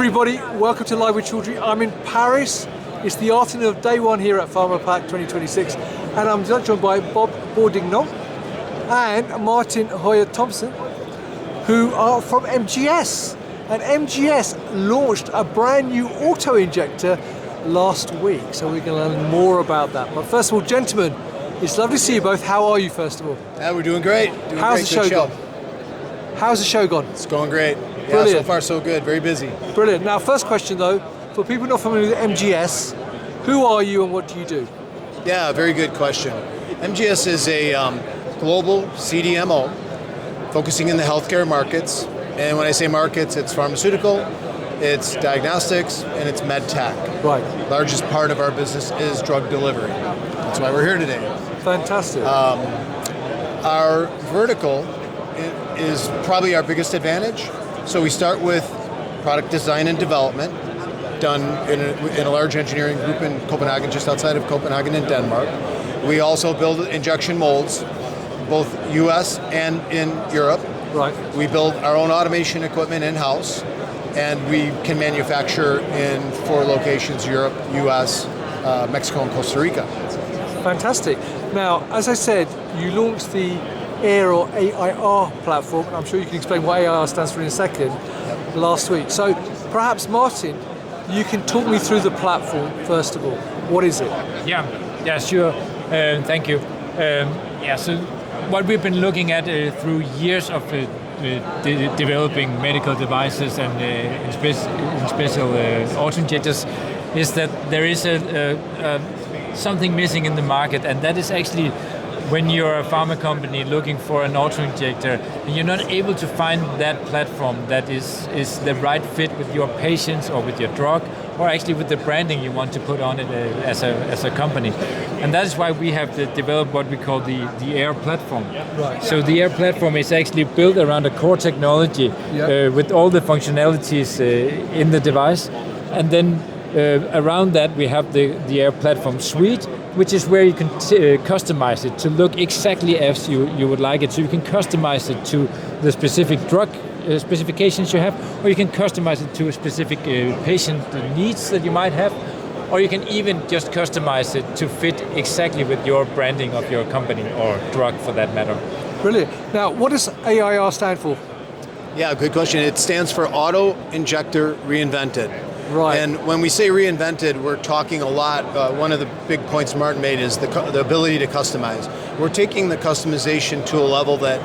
Everybody, welcome to Live with Chaudhry. I'm in Paris. It's the afternoon of day one here at Pharmapack 2026, and I'm joined by Bob Bordignon and Martin Høier Thomsen, who are from MGS. And MGS launched a brand new auto-injector last week, so we're going to learn more about that. But first of all, gentlemen, it's lovely to see you both. How are you, first of all? Yeah, we're doing great. How's the show gone? How's the show gone? It's going great. Brilliant. Yeah, so far so good. Very busy. Brilliant. Now, first question though, for people not familiar with MGS, who are you and what do you do? Yeah, very good question. MGS is a global CDMO focusing in the healthcare markets. And when I say markets, it's pharmaceutical, it's diagnostics, and it's med tech. Right. Largest part of our business is drug delivery. That's why we're here today. Fantastic. Our vertical is probably our biggest advantage. So we start with product design and development, done in a large engineering group in Copenhagen, just outside of Copenhagen in Denmark. We also build injection molds, both US and in Europe. Right. We build our own automation equipment in-house, and we can manufacture in 4 locations, Europe, US, Mexico, and Costa Rica. Fantastic. Now, as I said, you launched the A.i.r or A.i.r platform. I'm sure you can explain what A.i.r stands for in a second, last week. So perhaps, Martin, you can talk me through the platform, first of all. What is it? Yeah, sure. Thank you. So what we've been looking at through years of developing medical devices and in special auto-injectors is that there is something missing in the market, and that is actually when you're a pharma company looking for an auto-injector and you're not able to find that platform that is the right fit with your patients or with your drug, or actually with the branding you want to put on it as a company. And that is why we have developed what we call the A.i.r platform. Right. So the A.i.r platform is actually built around a core technology with all the functionalities in the device. And then around that we have the A.i.r platform suite, which is where you can customize it to look exactly as you would like it. So you can customize it to the specific drug specifications you have, or you can customize it to a specific patient needs that you might have, or you can even just customize it to fit exactly with your branding of your company or drug for that matter. Brilliant. Now, what does A.i.r stand for? Yeah, good question. It stands for auto-injector reinvented. Right. And when we say reinvented, we're talking a lot. One of the big points Martin made is the ability to customize. We're taking the customization to a level that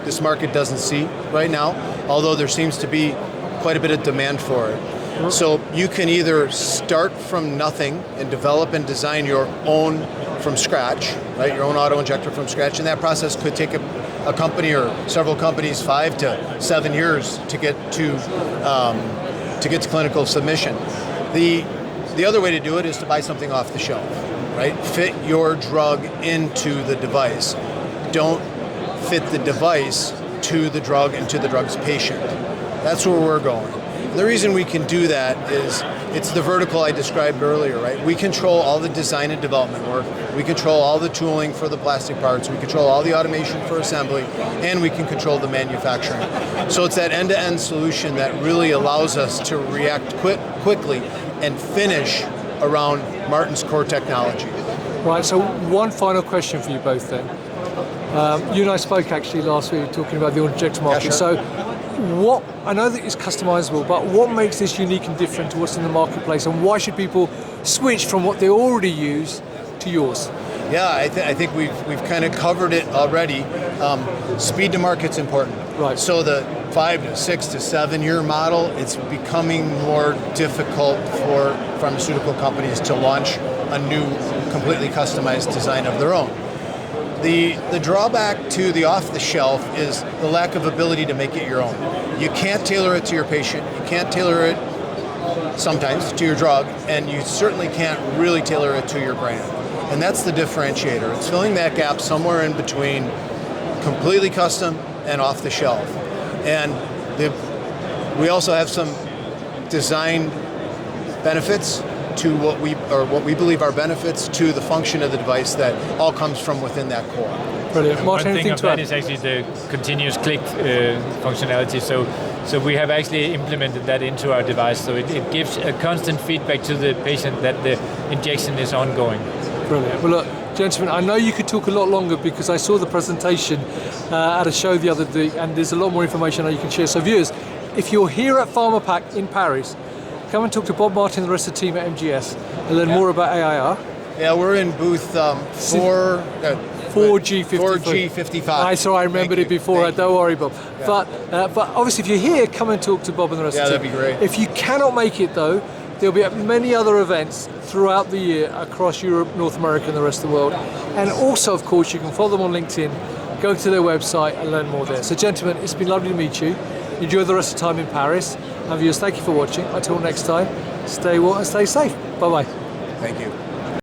this market doesn't see right now, although there seems to be quite a bit of demand for it. So you can either start from nothing and develop and design your own from scratch, right? Your own auto-injector from scratch, and that process could take a company or several companies 5 to 7 years to get to clinical submission. The other way to do it is to buy something off the shelf, right? Fit your drug into the device. Don't fit the device to the drug and to the drug's patient. That's where we're going. The reason we can do that is it's the vertical I described earlier, right? We control all the design and development work. We control all the tooling for the plastic parts. We control all the automation for assembly, and we can control the manufacturing. So it's that end-to-end solution that really allows us to react quickly and finish around Martin's core technology. Right, so one final question for you both then. You and I spoke actually last week talking about the auto-injector market. Yeah, sure. So I know that it's customizable, but what makes this unique and different to what's in the marketplace, and why should people switch from what they already use to yours? Yeah, I think we've kind of covered it already. Speed to market's important. Right. So the 5 to 6 to 7 year model, it's becoming more difficult for pharmaceutical companies to launch a new, completely customized design of their own. The drawback to the off-the-shelf is the lack of ability to make it your own. You can't tailor it to your patient. You can't tailor it sometimes to your drug, and you certainly can't really tailor it to your brand. And that's the differentiator. It's filling that gap somewhere in between completely custom and off-the-shelf. And we also have some design benefits to what we believe are benefits to the function of the device that all comes from within that core. Brilliant. Martin, one thing anything of to add? that is actually the continuous click functionality. So we have actually implemented that into our device, so it gives a constant feedback to the patient that the injection is ongoing. Brilliant. Well, look, gentlemen, I know you could talk a lot longer because I saw the presentation at a show the other day, and there's a lot more information that you can share. So viewers, if you're here at Pharmapack in Paris, come and talk to Bob Martin and the rest of the team at MGS and learn more about A.i.r. Yeah, we're in booth 4G55. I remembered it before. Don't worry, Bob. Yeah. But obviously, if you're here, come and talk to Bob and the rest of the team. Yeah, that'd be great. If you cannot make it, though, there'll be at many other events throughout the year across Europe, North America, and the rest of the world. And also, of course, you can follow them on LinkedIn, go to their website, and learn more there. So, gentlemen, it's been lovely to meet you. Enjoy the rest of the time in Paris. And viewers, thank you for watching. Until next time, stay well and stay safe. Bye-bye. Thank you.